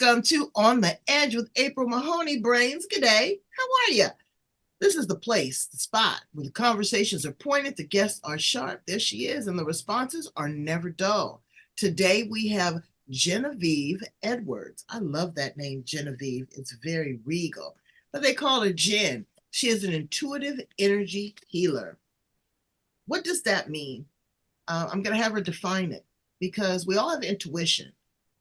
Welcome to On the Edge with April Mahoney Brains. Good day. How are you? This is the place, the spot, where the conversations are pointed, the guests are sharp, there she is, and the responses are never dull. Today we have Genevieve Edwards. I love that name, Genevieve. It's very regal. But they call her Jen. She is an intuitive energy healer. What does that mean? I'm going to have her define it because we all have intuition.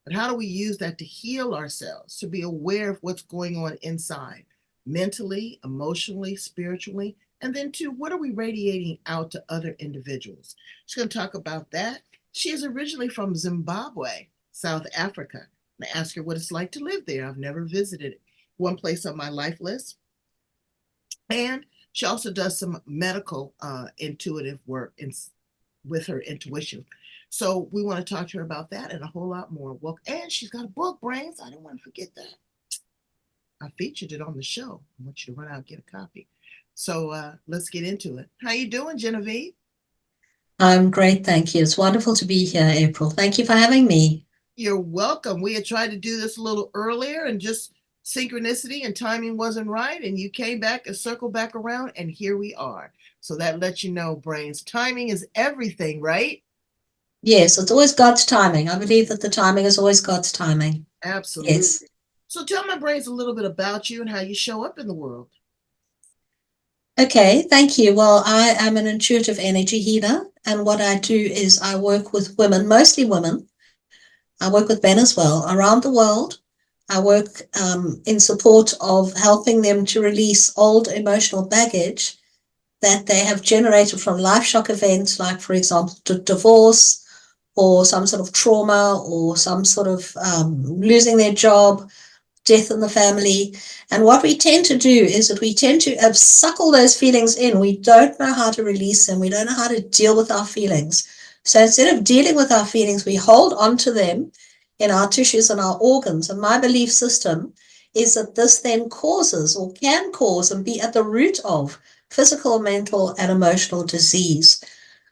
But how do we use that to heal ourselves, to be aware of what's going on inside, mentally, emotionally, spiritually, and then to what are we radiating out to other individuals? She's going to talk about that. She is originally from Zimbabwe, South Africa. And I asked her what it's like to live there. I've never visited it. One place on my life list. And she also does some medical intuitive work with her intuition. So we want to talk to her about that and a whole lot more. Well, and she's got a book, Brains. I don't want to forget that. I featured it on the show. I want you to run out and get a copy. So let's get into it. How you doing, Genevieve? I'm great, thank you. It's wonderful to be here, April. Thank you for having me. You're welcome. We had tried to do this a little earlier and just synchronicity and timing wasn't right. And you came back and circled back around and here we are. So that lets you know, Brains, timing is everything, right? Yes, it's always God's timing. I believe that the timing is always God's timing. Absolutely. Yes. So tell my Brains a little bit about you and how you show up in the world. Okay, thank you. Well, I am an intuitive energy healer, and what I do is I work with women, mostly women. I work with men as well around the world. I work in support of helping them to release old emotional baggage that they have generated from life shock events, like, for example, divorce or some sort of trauma or some sort of losing their job, death in the family. And what we tend to do is that we tend to suckle those feelings in. We don't know how to release them. We don't know how to deal with our feelings. So instead of dealing with our feelings, we hold on to them in our tissues and our organs. And my belief system is that this then causes or can cause and be at the root of physical, mental, and emotional disease.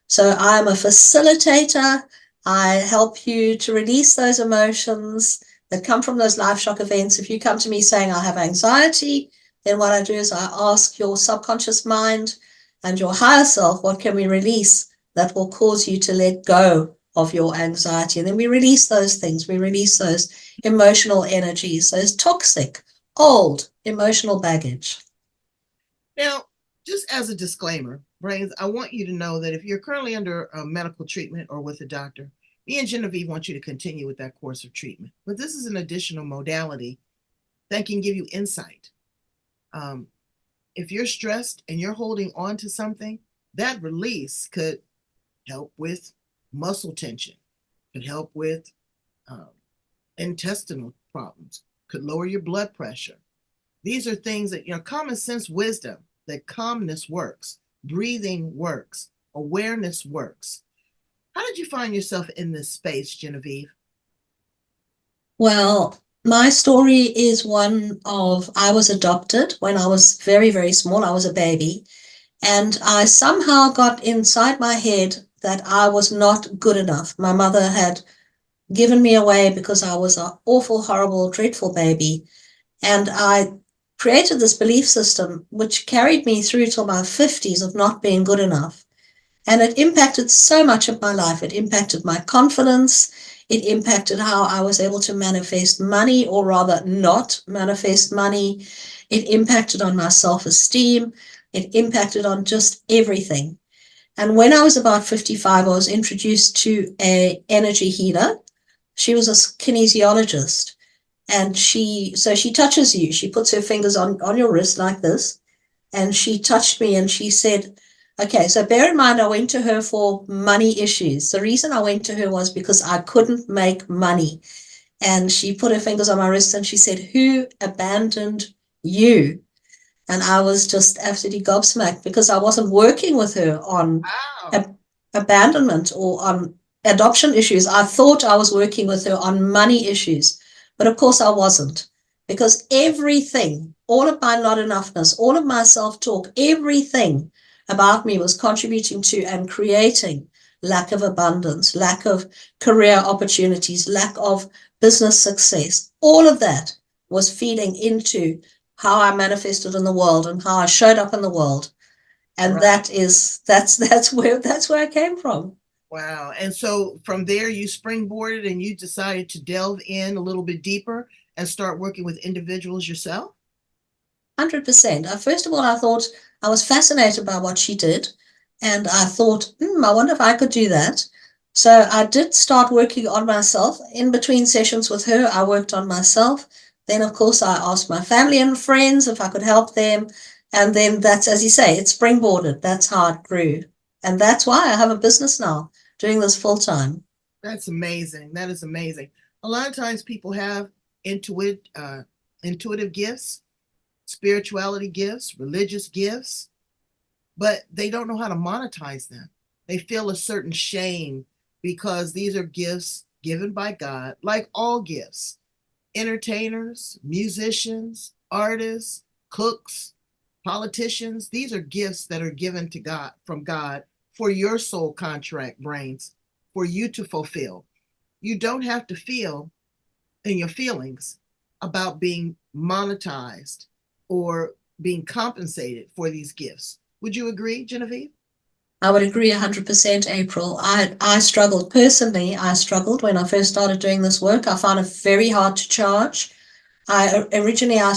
So I'm a facilitator. I help you to release those emotions that come from those life shock events. If you come to me saying I have anxiety, then what I do is I ask your subconscious mind and your higher self, what can we release that will cause you to let go of your anxiety? And then we release those things. We release those emotional energies, those toxic, old emotional baggage. Now, just as a disclaimer, Brains, I want you to know that if you're currently under medical treatment or with a doctor, me and Genevieve want you to continue with that course of treatment. But this is an additional modality that can give you insight. If you're stressed and you're holding on to something, that release could help with muscle tension, could help with intestinal problems, could lower your blood pressure. These are things that, common sense wisdom, that calmness works, breathing works, awareness works. How did you find yourself in this space, Genevieve? Well, my story is one of I was adopted when I was very, very small. I was a baby. And I somehow got inside my head that I was not good enough. My mother had given me away because I was an awful, horrible, dreadful baby. And I created this belief system which carried me through till my 50s of not being good enough. And it impacted so much of my life. It impacted my confidence. It impacted how I was able to manifest money, or rather not manifest money. It impacted on my self-esteem. It impacted on just everything. And when I was about 55, I was introduced to an energy healer. She was a kinesiologist. And she touches you. She puts her fingers on your wrist like this. And she touched me and she said, okay, so bear in mind, I went to her for money issues. The reason I went to her was because I couldn't make money. And she put her fingers on my wrist and she said, who abandoned you? And I was just absolutely gobsmacked because I wasn't working with her on abandonment or on adoption issues. I thought I was working with her on money issues, but of course I wasn't, because everything, all of my not enoughness, all of my self-talk, everything about me was contributing to and creating lack of abundance, lack of career opportunities, lack of business success. All of that was feeding into how I manifested in the world and how I showed up in the world. And Right. that's where I came from. Wow. And so from there, you springboarded and you decided to delve in a little bit deeper and start working with individuals yourself? 100%. First of all, I thought I was fascinated by what she did. And I thought, I wonder if I could do that. So I did start working on myself. In between sessions with her, I worked on myself. Then, of course, I asked my family and friends if I could help them. And then that's, as you say, it springboarded. That's how it grew. And that's why I have a business now, doing this full time. That's amazing. That is amazing. A lot of times people have intuitive gifts, spirituality gifts, religious gifts, but they don't know how to monetize them. They feel a certain shame because these are gifts given by God, like all gifts. Entertainers, musicians, artists, cooks, politicians, these are gifts that are given to God from God for your soul contract, brains, for you to fulfill. You don't have to feel in your feelings about being monetized or being compensated for these gifts. Would you agree, Genevieve? I would agree 100%, April. I struggled personally. I struggled when I first started doing this work. I found it very hard to charge. Originally I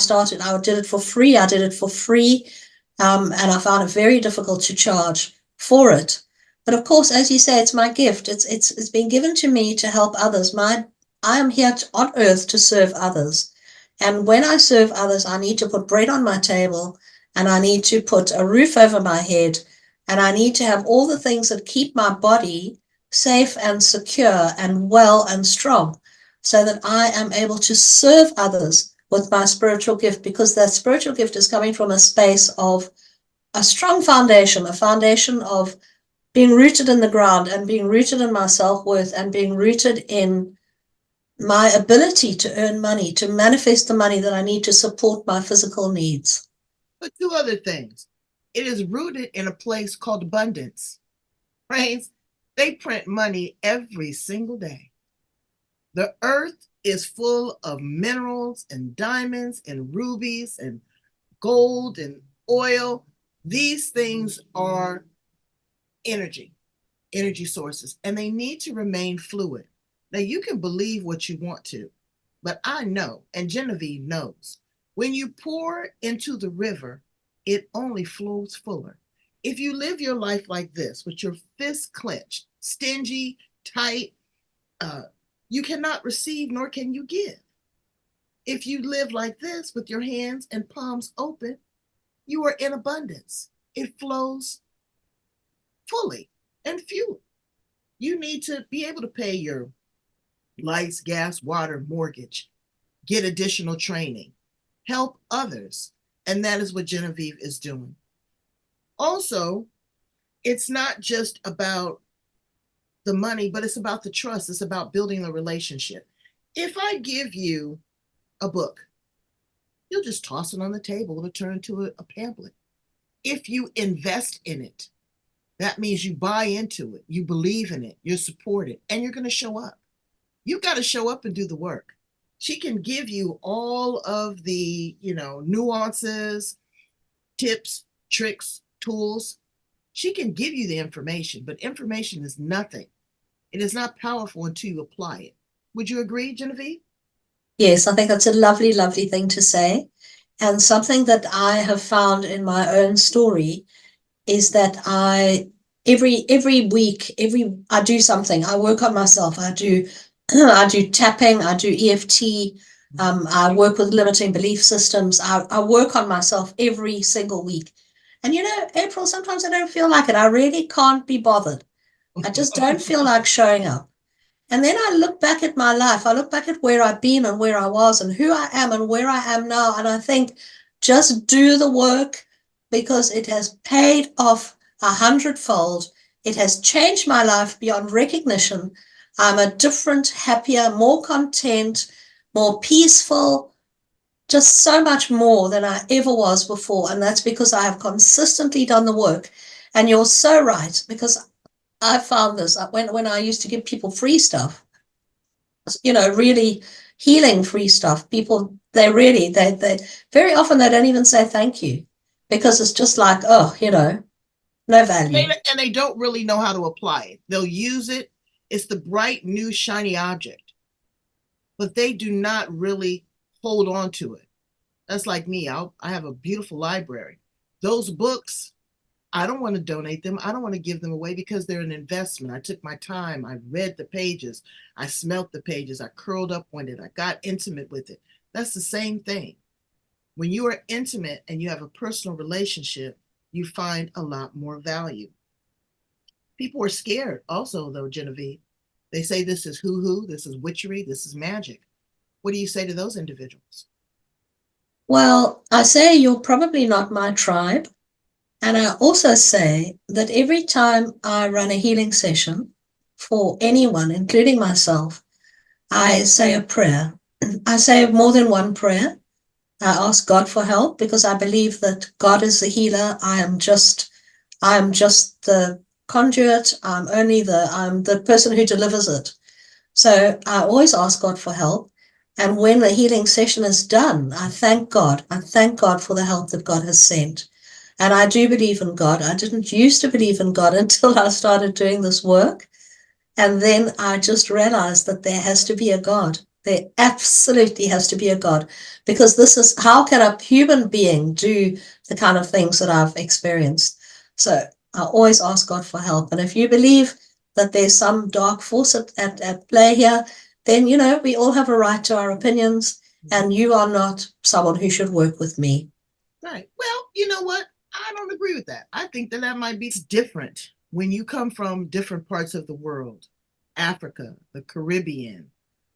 did it for free. I did it for free. And I found it very difficult to charge for it. But of course, as you say, it's my gift. It's been given to me to help others. I am here on earth to serve others. And when I serve others, I need to put bread on my table, and I need to put a roof over my head, and I need to have all the things that keep my body safe and secure and well and strong, so that I am able to serve others with my spiritual gift, because that spiritual gift is coming from a space of a strong foundation, a foundation of being rooted in the ground and being rooted in my self-worth and being rooted in my ability to earn money, to manifest the money that I need to support my physical needs. But two other things. It is rooted in a place called abundance. Right? They print money every single day. The earth is full of minerals and diamonds and rubies and gold and oil. These things are energy sources, and they need to remain fluid. Now, you can believe what you want to, but I know, and Genevieve knows, when you pour into the river, it only flows fuller. If you live your life like this, with your fists clenched, stingy, tight, you cannot receive nor can you give. If you live like this with your hands and palms open, you are in abundance. It flows fully and fuel. You need to be able to pay your lights, gas, water, mortgage, get additional training, help others. And that is what Genevieve is doing. Also, it's not just about the money, but it's about the trust. It's about building the relationship. If I give you a book, you'll just toss it on the table to turn into a pamphlet. If you invest in it, that means you buy into it, you believe in it, you support it, and you're going to show up. You've got to show up and do the work. She can give you all of the, nuances, tips, tricks, tools. She can give you the information, but information is nothing. It is not powerful until you apply it. Would you agree, Genevieve? Yes, I think that's a lovely, lovely thing to say. And something that I have found in my own story is that every week, I do something. I work on myself. I do I do tapping, I do EFT, I work with limiting belief systems. I work on myself every single week. And April, sometimes I don't feel like it. I really can't be bothered. I just don't feel like showing up. And then I look back at my life. I look back at where I've been and where I was and who I am and where I am now. And I think, just do the work, because it has paid off 100-fold. It has changed my life beyond recognition. I'm a different, happier, more content, more peaceful, just so much more than I ever was before. And that's because I have consistently done the work. And you're so right, because I found this when I used to give people free stuff, really healing free stuff. People, they very often they don't even say thank you because it's just like, oh, no value. And they don't really know how to apply it. They'll use it. It's the bright, new, shiny object, but they do not really hold on to it. That's like me. I have a beautiful library. Those books, I don't want to donate them. I don't want to give them away because they're an investment. I took my time. I read the pages. I smelt the pages. I curled up on it. I got intimate with it. That's the same thing. When you are intimate and you have a personal relationship, you find a lot more value. People are scared also, though, Genevieve. They say this is hoo-hoo, this is witchery, this is magic. What do you say to those individuals? Well, I say you're probably not my tribe. And I also say that every time I run a healing session for anyone, including myself, I say a prayer. I say more than one prayer. I ask God for help because I believe that God is the healer. I am just the conduit. I'm the person who delivers it. So I always ask God for help. And when the healing session is done, I thank God. I thank God for the help that God has sent. And I do believe in God. I didn't used to believe in God until I started doing this work. And then I just realized that there has to be a God. There absolutely has to be a God, because this is, how can a human being do the kind of things that I've experienced? So I always ask God for help. And if you believe that there's some dark force at play here, then, we all have a right to our opinions, and you are not someone who should work with me. Right. Well, you know what? I don't agree with that. I think that might be different when you come from different parts of the world. Africa, the Caribbean,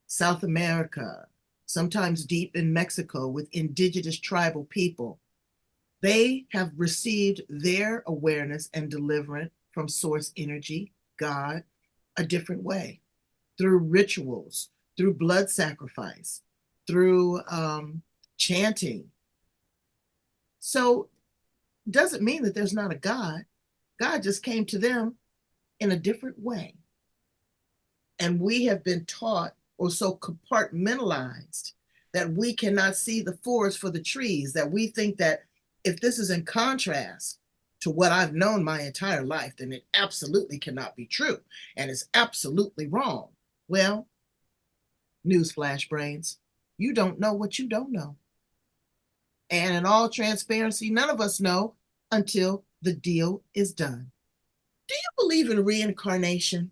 South America, sometimes deep in Mexico with indigenous tribal people. They have received their awareness and deliverance from source energy, God, a different way, through rituals, through blood sacrifice, through chanting. So doesn't mean that there's not a God. God just came to them in a different way. And we have been taught or so compartmentalized that we cannot see the forest for the trees, that we think that if this is in contrast to what I've known my entire life, then it absolutely cannot be true and it's absolutely wrong. Well, newsflash, brains, you don't know what you don't know. And in all transparency, none of us know until the deal is done. Do you believe in reincarnation?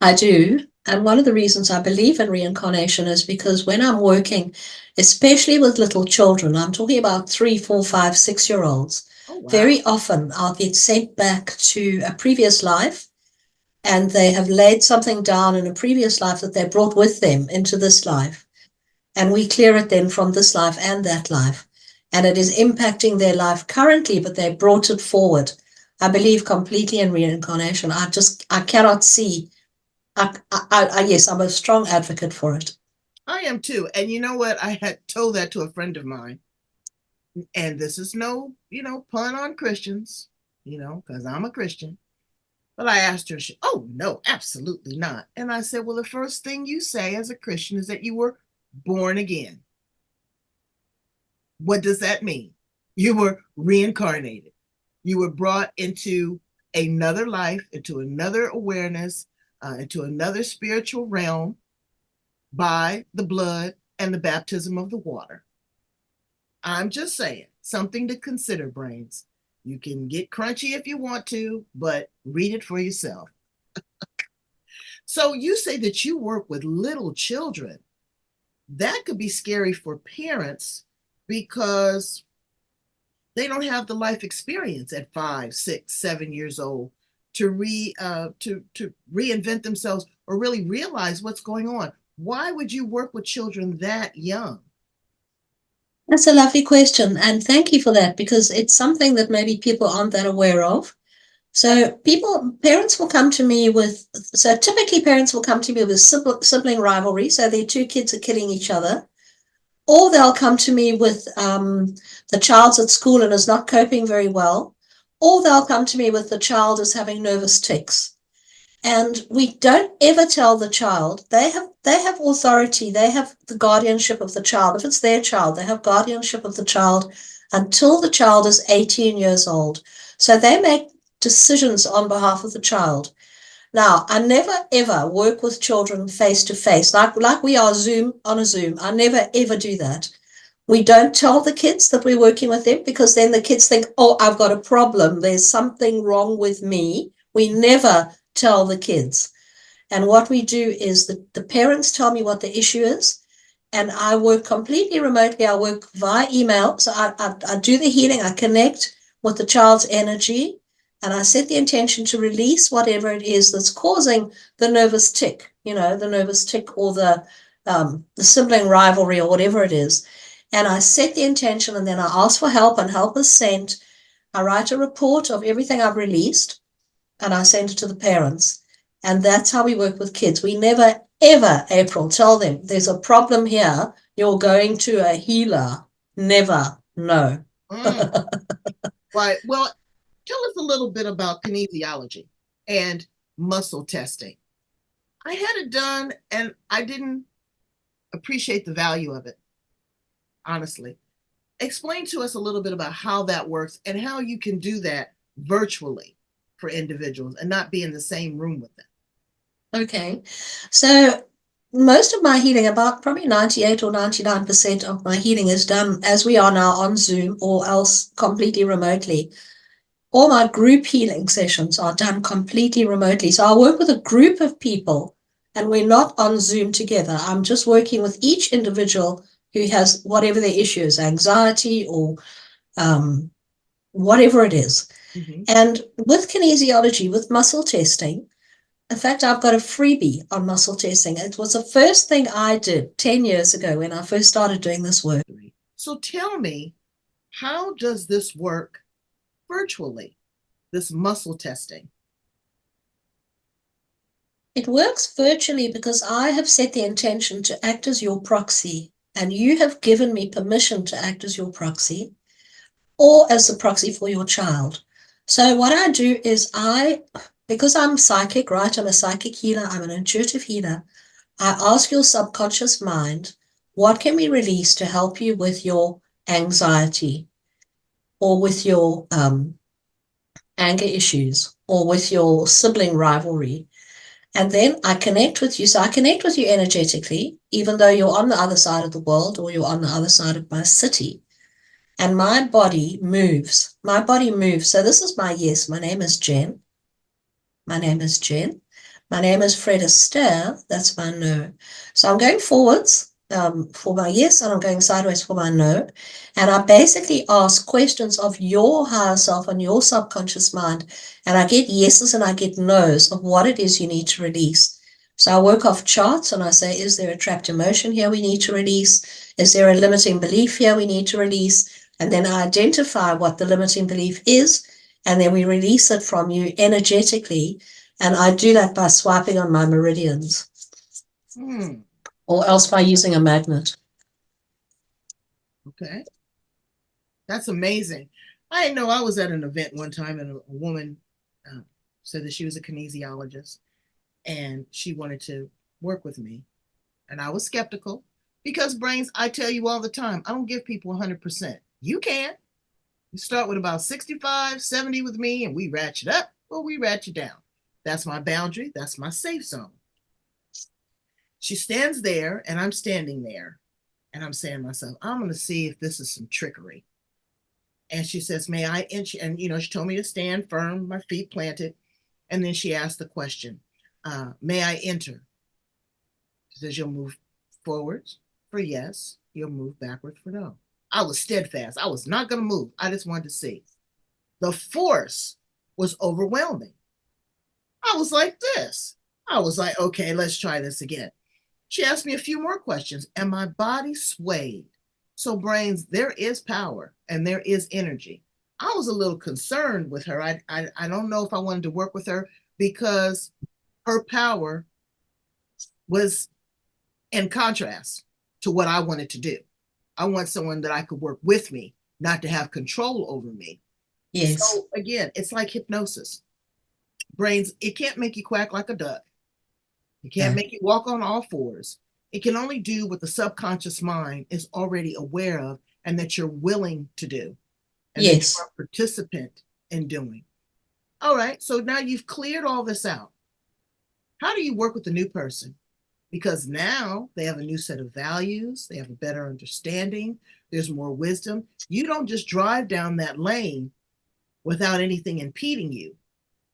I do. And one of the reasons I believe in reincarnation is because when I'm working, especially with little children, I'm talking about 3, 4, 5, 6-year-olds, Oh, wow. very often I'll get sent back to a previous life, and they have laid something down in a previous life that they brought with them into this life. And we clear it then from this life and that life. And it is impacting their life currently, but they brought it forward. I believe completely in reincarnation. I cannot see. Yes, I'm a strong advocate for it. I am too. And you know what? I had told that to a friend of mine. And this is no, pun on Christians, because I'm a Christian. But I asked her, oh, no, absolutely not. And I said, well, the first thing you say as a Christian is that you were born again. What does that mean? You were reincarnated. You were brought into another life, into another awareness, into another spiritual realm by the blood and the baptism of the water. I'm just saying, something to consider, brains. You can get crunchy if you want to, but read it for yourself. So you say that you work with little children. That could be scary for parents because they don't have the life experience at 5, 6, 7 years old to reinvent themselves or really realize what's going on. Why would you work with children that young? That's a lovely question. And thank you for that, because it's something that maybe people aren't that aware of. So parents will come to me typically parents will come to me with sibling rivalry. So their 2 kids are killing each other. Or they'll come to me with the child's at school and is not coping very well. or they'll come to me with the child is having nervous tics. And we don't ever tell the child. They have authority. They have the guardianship of the child. If it's their child, they have guardianship of the child until the child is 18 years old. So they make decisions on behalf of the child. Now, I never ever work with children face to face, like we are on a Zoom. I never ever do that. We don't tell the kids that we're working with them, because then the kids think, oh, I've got a problem. There's something wrong with me. We never tell the kids. And what we do is the parents tell me what the issue is, and I work completely remotely. I work via email. So I do the healing. I connect with the child's energy, and I set the intention to release whatever it is that's causing the nervous tick, the nervous tick, or the sibling rivalry, or whatever it is. And I set the intention, and then I ask for help, and help is sent. I write a report of everything I've released, and I send it to the parents. And that's how we work with kids. We never, ever, April, tell them there's a problem here, you're going to a healer. Never. No. Right. Well, tell us a little bit about kinesiology and muscle testing. I had it done and I didn't appreciate the value of it, honestly. Explain to us a little bit about how that works and how you can do that virtually for individuals and not be in the same room with them. Okay. So most of my healing, about probably 98 or 99% of my healing, is done as we are now on Zoom, or else completely remotely. All my group healing sessions are done completely remotely. So I work with a group of people, and we're not on Zoom together. I'm just working with each individual who has whatever their issue is, anxiety or whatever it is. Mm-hmm. And with kinesiology, with muscle testing, in fact, I've got a freebie on muscle testing. It was the first thing I did 10 years ago when I first started doing this work. So tell me, how does this work virtually, this muscle testing? It works virtually because I have set the intention to act as your proxy, and you have given me permission to act as your proxy, or as the proxy for your child. So what I do is because I'm psychic, right? I'm a psychic healer. I'm an intuitive healer. I ask your subconscious mind, what can we release to help you with your anxiety, or with your anger issues, or with your sibling rivalry? And then I connect with you. So I connect with you energetically, even though you're on the other side of the world, or you're on the other side of my city. And my body moves. My body moves. So this is my yes. My name is Jen. My name is Jen. My name is Fred Astaire. That's my no. So I'm going forwards for my yes, and I'm going sideways for my no. And I basically ask questions of your higher self and your subconscious mind. And I get yeses and I get nos of what it is you need to release. So I work off charts, and I say, is there a trapped emotion here we need to release? Is there a limiting belief here we need to release? And then I identify what the limiting belief is, and then we release it from you energetically. And I do that by swiping on my meridians, or else by using a magnet. Okay. That's amazing. I know I was at an event one time, and a woman said that she was a kinesiologist and she wanted to work with me. And I was skeptical because, brains, I tell you all the time, I don't give people 100%. You can. You start with about 65, 70 with me, and we ratchet up or we ratchet down. That's my boundary. That's my safe zone. She stands there and I'm standing there, and I'm saying to myself, I'm going to see if this is some trickery. And she says, may I inch? And, she told me to stand firm, my feet planted. And then she asked the question, may I enter? She says, you'll move forwards for yes. You'll move backwards for no. I was steadfast. I was not going to move. I just wanted to see. The force was overwhelming. I was like this. I was like, okay, let's try this again. She asked me a few more questions, and my body swayed. So, brains, there is power and there is energy. I was a little concerned with her. I don't know if I wanted to work with her because her power was in contrast to what I wanted to do. I want someone that I could work with me, not to have control over me. Yes. So again, it's like hypnosis. Brains, it can't make you quack like a duck. It can't No. make you walk on all fours. It can only do what the subconscious mind is already aware of and that you're willing to do and that you're Yes. a participant in doing. All right, so now you've cleared all this out. How do you work with the new person? Because now they have a new set of values, they have a better understanding, there's more wisdom. You don't just drive down that lane without anything impeding you.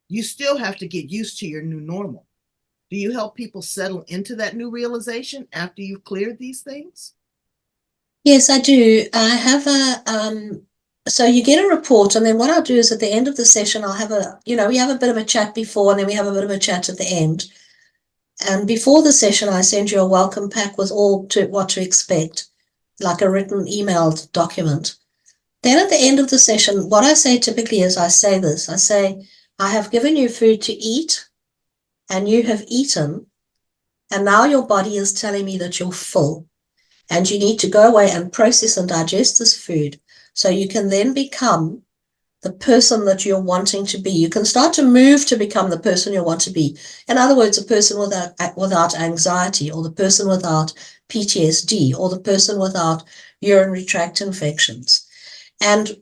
You still have to get used to your new normal. Do you help people settle into that new realization after you've cleared these things? Yes, I do. I have so you get a report, and then what I'll do is at the end of the session, I'll have we have a bit of a chat before, and then we have a bit of a chat at the end. And before the session, I send you a welcome pack with what to expect, like a written emailed document. Then at the end of the session, what I say typically is I say, I have given you food to eat, and you have eaten, and now your body is telling me that you're full. And you need to go away and process and digest this food so you can then become the person that you're wanting to be. You can start to move to become the person you want to be. In other words, a person without anxiety, or the person without PTSD, or the person without urinary tract infections. And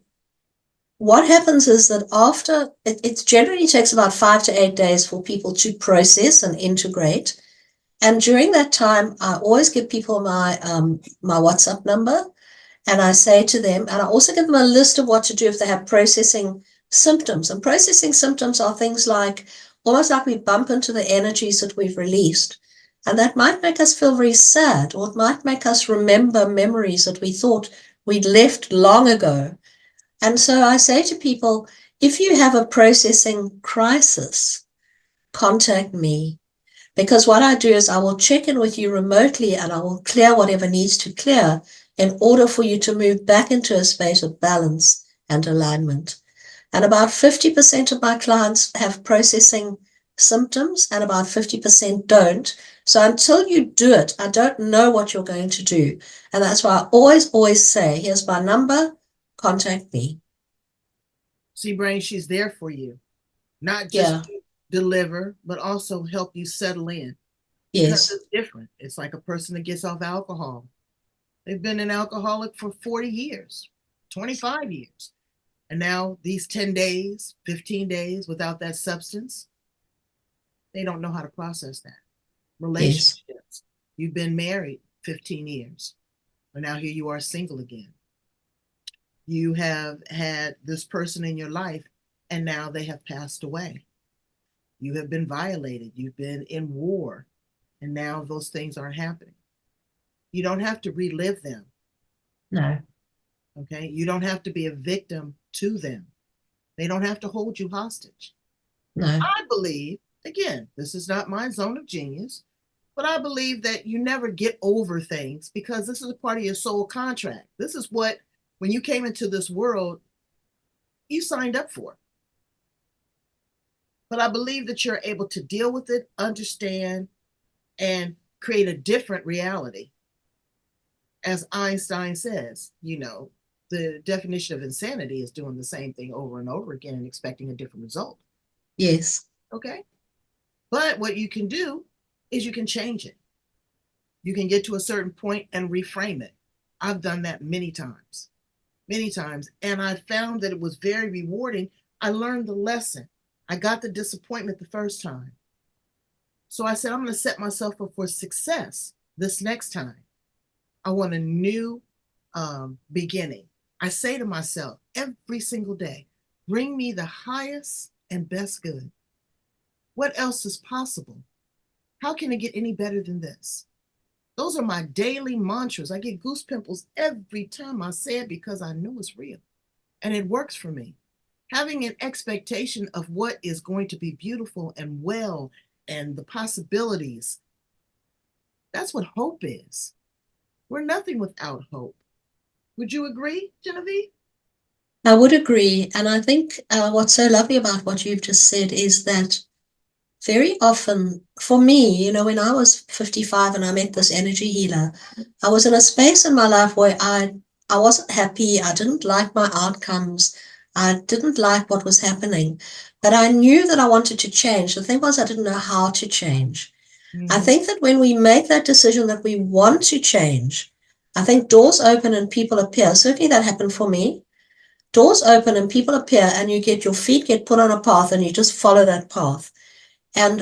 what happens is that after, it generally takes about 5 to 8 days for people to process and integrate. And during that time, I always give people my WhatsApp number, and I say to them, and I also give them a list of what to do if they have processing symptoms. And processing symptoms are things like, almost like we bump into the energies that we've released. And that might make us feel very sad, or it might make us remember memories that we thought we'd left long ago. And so I say to people, if you have a processing crisis, contact me. Because what I do is I will check in with you remotely, and I will clear whatever needs to clear in order for you to move back into a space of balance and alignment. And about 50% of my clients have processing symptoms and about 50% don't. So until you do it, I don't know what you're going to do. And that's why I always say, here's my number, contact me. See, Brain, she's there for you. Not just Yeah. to deliver, but also help you settle in. Because Yes. it's different. It's like a person that gets off alcohol. They've been an alcoholic for 40 years, 25 years. And now these 10 days, 15 days without that substance, they don't know how to process that. Yes. Relationships. You've been married 15 years, but now here you are single again. You have had this person in your life, and now they have passed away. You have been violated. You've been in war, and now those things aren't happening. You don't have to relive them. No. Okay. You don't have to be a victim to them. They don't have to hold you hostage. No. I believe, again, this is not my zone of genius, but I believe that you never get over things because this is a part of your soul contract. This is what, when you came into this world, you signed up for. But I believe that you're able to deal with it, understand, and create a different reality. As Einstein says, the definition of insanity is doing the same thing over and over again and expecting a different result. Yes. Okay. But what you can do is you can change it. You can get to a certain point and reframe it. I've done that many times. And I found that it was very rewarding. I learned the lesson. I got the disappointment the first time. So I said, I'm going to set myself up for success this next time. I want a new beginning. I say to myself every single day, bring me the highest and best good. What else is possible? How can it get any better than this? Those are my daily mantras. I get goose pimples every time I say it because I know it's real and it works for me. Having an expectation of what is going to be beautiful and well and the possibilities, that's what hope is. We're nothing without hope. Would you agree, Genevieve? I would agree. And I think what's so lovely about what you've just said is that very often, for me, when I was 55 and I met this energy healer, I was in a space in my life where I wasn't happy. I didn't like my outcomes. I didn't like what was happening, but I knew that I wanted to change. The thing was, I didn't know how to change. I Mhm. think that when we make that decision that we want to change, I think doors open and people appear. Certainly that happened for me. Doors open and people appear, and you get your feet get put on a path and you just follow that path. And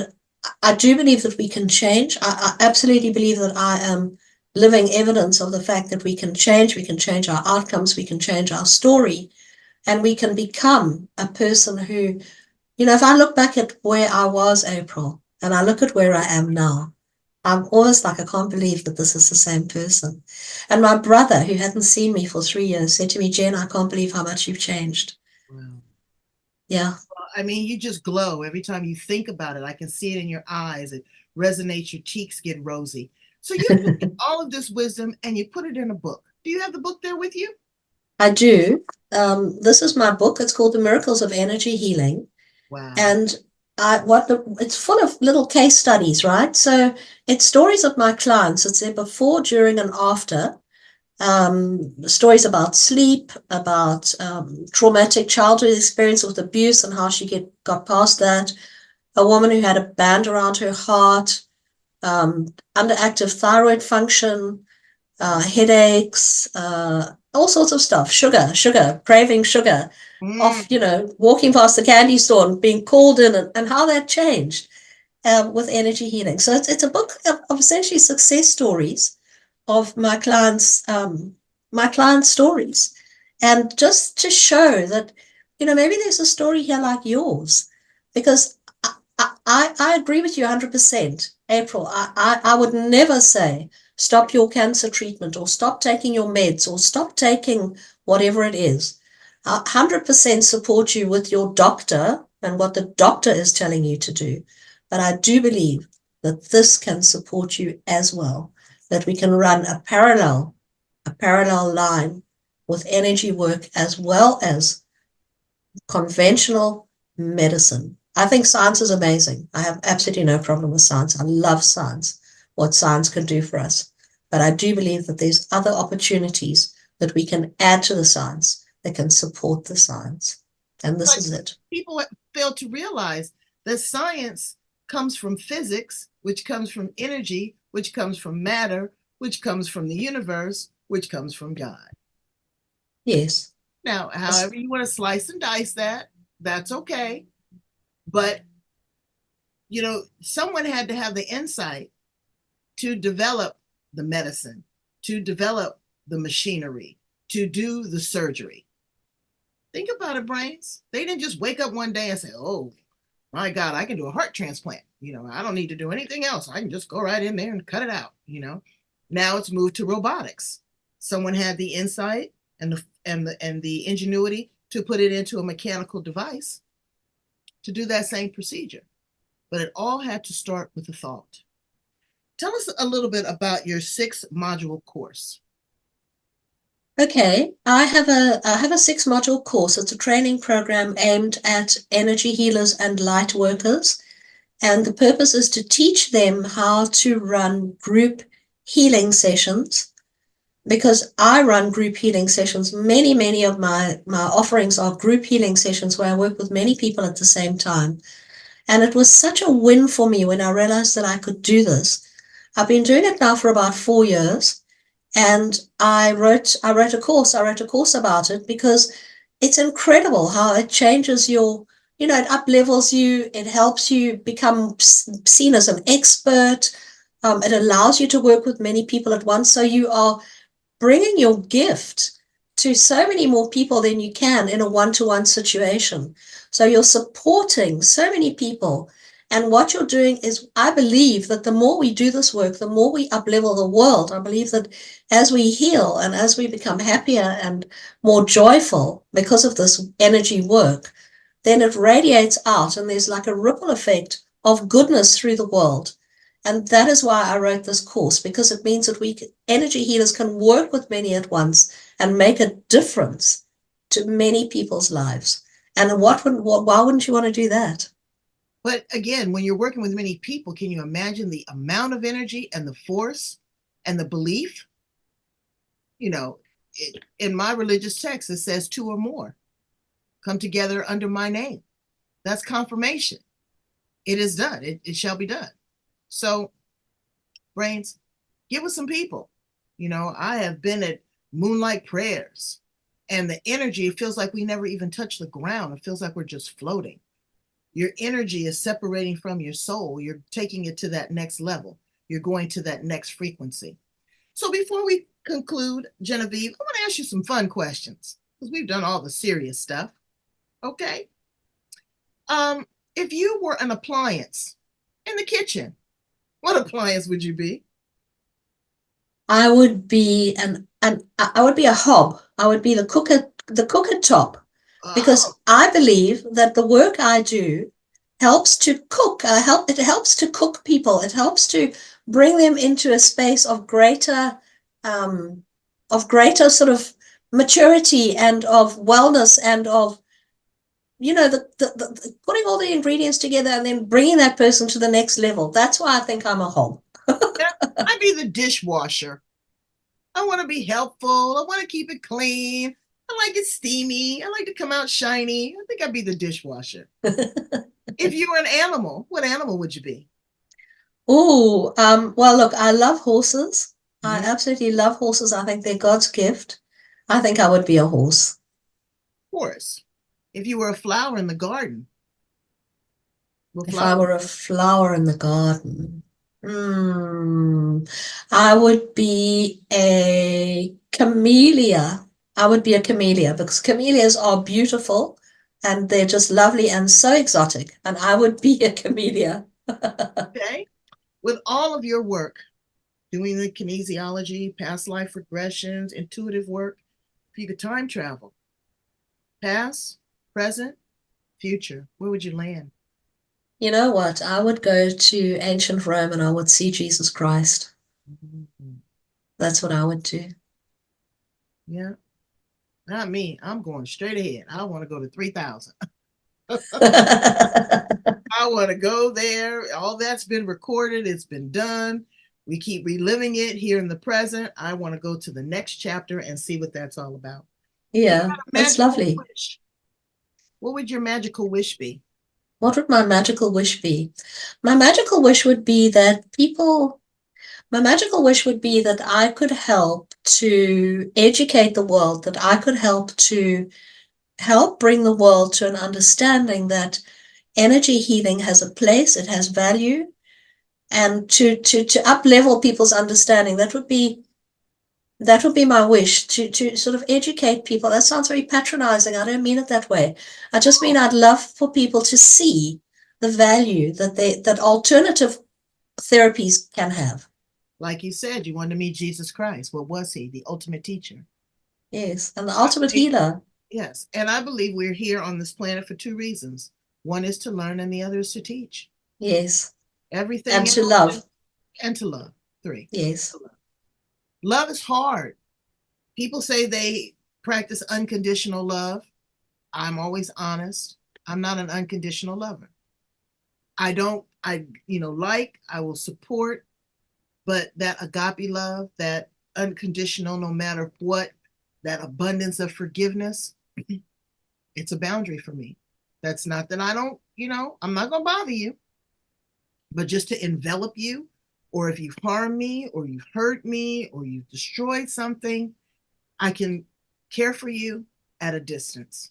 I do believe that we can change. I absolutely believe that I am living evidence of the fact that we can change our outcomes, we can change our story, and we can become a person who, if I look back at where I was, April, and I look at where I am now, I'm always like, I can't believe that this is the same person. And my brother, who hadn't seen me for 3 years, said to me, Jen, I can't believe how much you've changed. Wow. Yeah. I mean, you just glow every time you think about it. I can see it in your eyes. It resonates. Your cheeks get rosy. So you took all of this wisdom and you put it in a book. Do you have the book there with you? I do. This is my book. It's called The Miracles of Energy Healing. Wow. And it's full of little case studies, right? So it's stories of my clients. It's their before, during, and after. Stories about sleep, about traumatic childhood experience with abuse and how she got past that. A woman who had a band around her heart, underactive thyroid function, headaches, all sorts of stuff. Sugar, craving sugar, Mm. off, walking past the candy store and being called in, and how that changed with energy healing. So it's a book of essentially success stories of my clients' stories, and just to show that, maybe there's a story here like yours, because I agree with you 100%, April. I would never say stop your cancer treatment or stop taking your meds or stop taking whatever it is. I 100% support you with your doctor and what the doctor is telling you to do. But I do believe that this can support you as well, that we can run a parallel line with energy work as well as conventional medicine. I think science is amazing. I have absolutely no problem with science. I love science, what science can do for us. But I do believe that there's other opportunities that we can add to the science that can support the science. And this But is it. people fail to realize that science comes from physics, which comes from energy, which comes from matter, which comes from the universe, which comes from God. Yes. Now, however you want to slice and dice that, that's okay. But, someone had to have the insight to develop the medicine, to develop the machinery, to do the surgery. Think about it, brains. They didn't just wake up one day and say, oh, my God, I can do a heart transplant. I don't need to do anything else. I can just go right in there and cut it out. Now it's moved to robotics. Someone had the insight and the ingenuity to put it into a mechanical device to do that same procedure. But it all had to start with a thought. Tell us a little bit about your 6-module course. Okay, I have a 6-module course. It's a training program aimed at energy healers and light workers. And the purpose is to teach them how to run group healing sessions, because I run group healing sessions. Many of my offerings are group healing sessions where I work with many people at the same time. And it was such a win for me when I realized that I could do this. I've been doing it now for about 4 years. And I wrote a course about it, because it's incredible how it changes it up levels you, it helps you become seen as an expert. It allows you to work with many people at once. So you are bringing your gift to so many more people than you can in a one-to-one situation. So you're supporting so many people. And what you're doing is, I believe that the more we do this work, the more we up-level the world. I believe that as we heal and as we become happier and more joyful because of this energy work, then it radiates out and there's like a ripple effect of goodness through the world. And that is why I wrote this course, because it means that energy healers can work with many at once and make a difference to many people's lives. And why wouldn't you want to do that? But again, when you're working with many people, can you imagine the amount of energy and the force and the belief? In my religious text, it says 2 or more come together under my name. That's confirmation. It is done. It shall be done. So, Brains, get with some people. I have been at moonlight prayers, and the energy, it feels like we never even touch the ground. It feels like we're just floating. Your energy is separating from your soul. You're taking it to that next level. You're going to that next frequency. So before we conclude, Genevieve, I want to ask you some fun questions because we've done all the serious stuff. Okay. If you were an appliance in the kitchen, what appliance would you be? I would be I would be a hob. I would be the cooker top, because Oh, I believe that the work I do helps to cook. It helps to cook people. It helps to bring them into a space of greater sort of maturity and of wellness and of the putting all the ingredients together and then bringing that person to the next level. That's why I think I'm a hob. yeah, I'd be the dishwasher. I want to be helpful. I want to keep it clean. I like it steamy. I like to come out shiny. I think I'd be the dishwasher. If you were an animal, what animal would you be? Oh, well, look, I love horses. I Mhm. absolutely love horses. I think they're God's gift. I think I would be a horse. Horse. If you were a flower in the garden, what If I flower? were a flower in the garden, I would be a camellia. I would be a camellia because camellias are beautiful and they're just lovely and so exotic. And I would be a camellia. Okay. With all of your work, doing the kinesiology, past life regressions, intuitive work, if you could time travel, past, present, future, where would you land? You know what? I would go to ancient Rome and I would see Jesus Christ. Mhm. That's what I would do. Yeah, not me. I'm going straight ahead. I want to go to 3000. I want to go there. All that's been recorded, it's been done. We keep reliving it here in the present. I want to go to the next chapter and see what that's all about. If you Yeah, had a that's magical lovely. wish, what would your magical wish be? What would my magical wish be? My magical wish would be that my magical wish would be that I could help to educate the world, that I could help bring the world to an understanding that energy healing has a place, it has value, and to up level people's understanding. That would be my wish, to sort of educate people. That sounds very patronizing. I don't mean it that way. I just mean I'd love for people to see the value that alternative therapies can have. Like you said, you wanted to meet Jesus Christ. What was he? The ultimate teacher. Yes, and the I ultimate believe, healer. yes. And I believe we're here on this planet for two reasons. One is to learn, and the other is to teach. Yes, and Everything to else, love. and to love. Three. Yes, Love is hard. People say they practice unconditional love. I'm always honest. I'm not an unconditional lover. I don't, I will support, but that agape love, that unconditional, no matter what, that abundance of forgiveness, it's a boundary for me. That's not that I don't, I'm not going to bother you, but just to envelop you, or if you've harmed me, or you've hurt me, or you've destroyed something, I can care for you at a distance.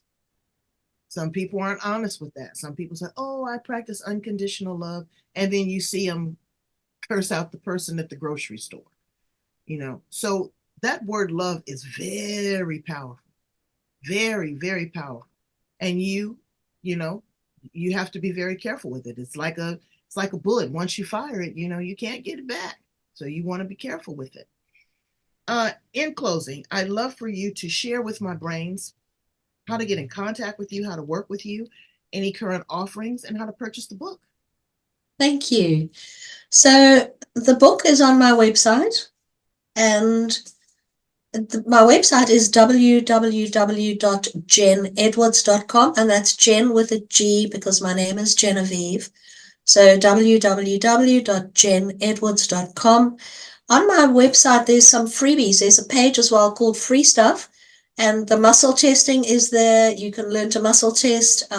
Some people aren't honest with that. Some people say, oh, I practice unconditional love. And then you see them curse out the person at the grocery store. So that word love is very powerful, very, very powerful. And you know, you have to be very careful with it. It's like a bullet. Once you fire it, you can't get it back. So you want to be careful with it. In closing, I'd love for you to share with my brains how to get in contact with you, how to work with you, any current offerings, and how to purchase the book. thank you. So the book is on my website, and my website is www.jenedwards.com, and that's Jen with a G because my name is Genevieve. So www.jenedwards.com. On my website, there's some freebies. There's a page as well called Free Stuff, And the muscle testing is there. You can learn to muscle test.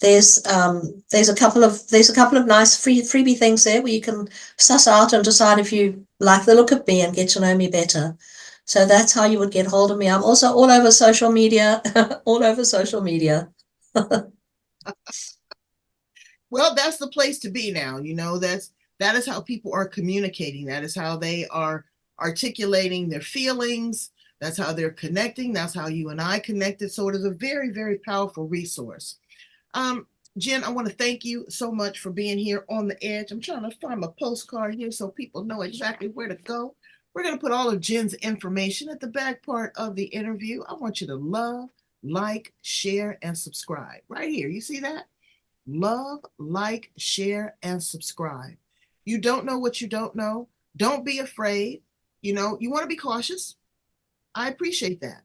There's a couple of nice freebie things there where you can suss out and decide if you like the look of me and get to know me better. So that's how you would get hold of me. I'm also all over social media, all over social media. Well, that's the place to be now. That is how people are communicating. That is how they are articulating their feelings. That's how they're connecting. That's how you and I connected. So it is a very, very powerful resource. Jen, I want to thank you so much for being here on the edge. I'm trying to find my postcard here so people know exactly where to go. We're going to put all of Jen's information at the back part of the interview. I want you to love, like, share, and subscribe right here. You see that? Love, like, share, and subscribe. You don't know what you don't know. Don't be afraid. You want to be cautious. I appreciate that.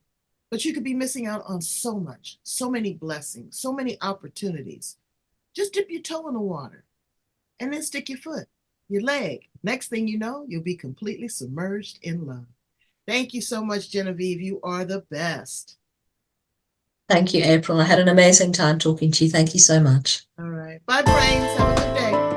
But you could be missing out on so much, so many blessings, so many opportunities. Just dip your toe in the water and then stick your foot, your leg. Next thing you know, you'll be completely submerged in love. Thank you so much, Genevieve. You are the best. Thank you, April. I had an amazing time talking to you. Thank you so much. All right. Bye, brains. Have a good day.